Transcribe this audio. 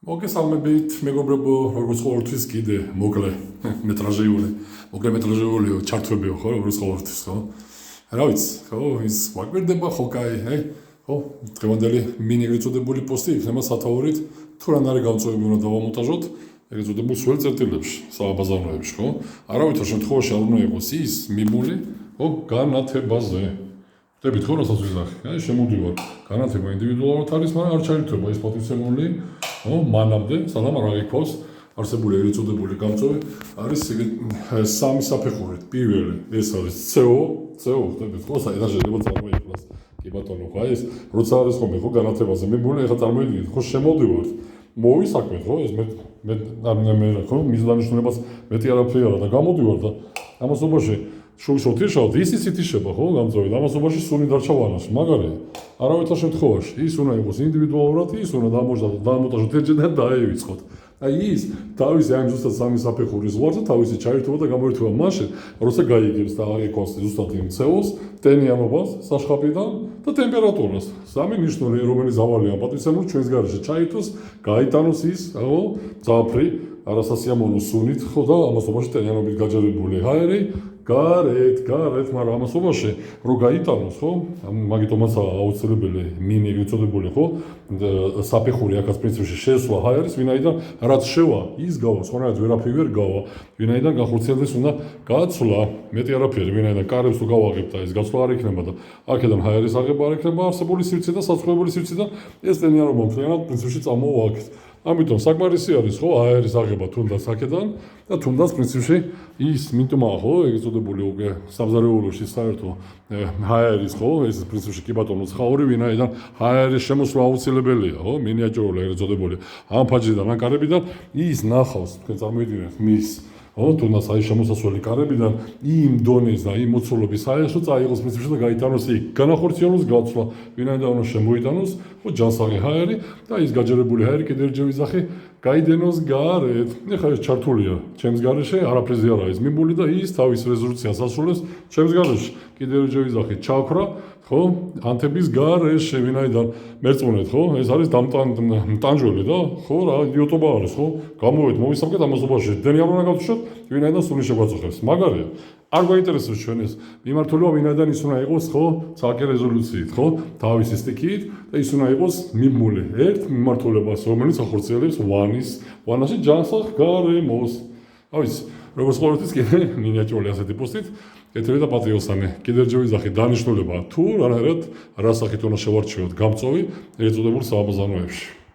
მოგესალმებით, მეგობრებო, როგორც ყოველთვის კიდე მოკლე მეტრაჟიული ჩართვებიო, ხო, როგორც ყოველთვის, ხო? რა ვიცი, ხო, ის ვაკვირდება ხო კაი, ხო, დღევანდელი მინი ეწოდებული პოსტი იქნება სათაურით, თუ რან არის გამწვევები უნდა დავამონტაჟოთ, ეგრეთ წოდებულ სულ წერტილებში, საბაზაროებში, ხო? არავითარ შემთხვევაში არ უნდა იყოს ის მიმული, ხო, განათებაზე. Დებით ხო რასაც ვიზახი, შემოდივარ. განათება ინდივიდუალურად არის, მაგრამ არ ჩაირთვება ის პოტენციალური, ხო, მანამდე, სანამ არ აღიქვას არსებული ეგრეთ წოდებული გამწვევი, არის სამი საფეხურით. პირველი, ეს არის CO, ხდებით ხო, საერთაშორისო წარმოიქმნას. კი ბატონო, ხო, ეს როცა არის ხომ ხო განათებაზე მიმული, ეხლა წარმოვიდგინეთ, ხო, შემოდივართ. მოვისაქმეთ, ხო, ეს მე ხო, მის დანიშნულებას მეტი არაფერი არა და გამოდივარ და ამასობაში შუიშოთ იშავთ, ისიც ითიშება, ხო, გამწვევი და ამასობაში სული დარჩა ვანაში, მაგარია. არავითარ შემთხვევაში, ის უნდა იყოს ინდივიდუალურად, ის უნდა დამონტაჟოთ ერთჯერ და დაივიწყოთ. აი ის თავისი ამ ზუსტად სამი საფეხურის ზღვარზე თავისი ჩაირთვება და გამოირთვება მაშინ, როცა გაიგებს და აღიქვას ზუსტად იმ CO-ს, ტენიანობას საშხაპიდან და ტემპერატურას. სამი ნიშნული, რომელიც ავალია პოტენციალურად ჩვენს გარეშე ჩაირთვას, გაიტანოს ის, ხო, ძაფრი, არასასიამოვნო სუნით, ხო და ამასობაში ტენიანობით გაჯერებული ჰაერი გარეთ, მაგრამ ამასობაში რო გაიტანოს, ხო? მაგიტომაც აუცილებელი მინი ეგრეთ წოდებული, ხო? საფეხური აქაც პრინციპში შესვლა ჰაერის, ვინაიდან რაც შევა, ის გავა, სხვანაირად ვერაფერი ვერ გავა, ვინაიდან განხორციელდეს უნდა გაცვლა, მეტი არაფერი, ვინაიდან კარებს თუ გავაღებ და ეს გაცვლა არ იქნება და აქედან ჰაერის აღება არ იქნება არსებული სივრცე და საცხოვრებელი სივრციდან ეს ტენიანობა მთლიანად პრინციპში წამოვა აქეთ. ამიტომ საკმარისი არის ხო აერის აღება თუნდაც აქედან და თუნდაც პრინციპში ის მიტომა ხო ეგრეთ წოდებული უკვე სამზარეულოში საერთო ჰაერის ხო ეს პრინციპში კი ბატონო ცხაური ვინაიდან ჰაერის შემოსვლა აუცილებელია ხო მინიატურული ეგრეთ წოდებული ამ ფაჯიდან ან კარებიდან ის ნახავს თქვენ წარმოვიდგინეთ მის ხო თუნდაც აი შემოსასვლელი კარებიდან იმ დონეს და იმ მოცულობის ჰაერს წაიღოს პრინციპში და გაიტანოს იქ განახორციელოს გაცვლა ვინაიდან უნდა შემოიტანოს ხო ჯანსაღი ჰაერი და ის გაჯერებული ჰაერი კიდევ ერთხელ ვიზახი გაიდენოს გარეთ. ეხლა ეს ჩართულია ჩემს გარეშე, არაფერზე არა ის მიმული და ის თავის რეზოლუციას ასრულებს ჩემს გარეშე. კიდევ ერთხელ ვიზახი ჩაქრა, ხო? ანთების გარეშე, ვინაიდან მერწმუნეთ, ხო? ეს არის დამტანჯველი და ხო რა, იდიოტობა არის, ხო? გამოვეთ, მოვისამკეთ ამასობაში. დენი არ უნდა გავთიშოთ, ვინაიდან სული შეგვაწუხებს. მაგარია. არ გვაინტერესებს ჩვენ ეს მიმართულება, ვინაიდან ის უნდა იყოს, ხო? ცალკე რეზოლუციით, ხო? თავისი სტიქით და ის უნდა იყოს მიმული. ერთ მიმართულებას, რომელიც ახორციელებს ვანაში ჯანსაღ გარემოს. აი ეს როგორც ყოველთვის კიდე მინიატურული ასეთი პოსტით კეთილი და პატიოსანი. კიდევ ერთხელ ვიზახი დანიშნულება თუ რანაირად რა სახით უნდა შევარჩიოთ გამწვევი ეგრეთ წოდებულ საბაზაროებში.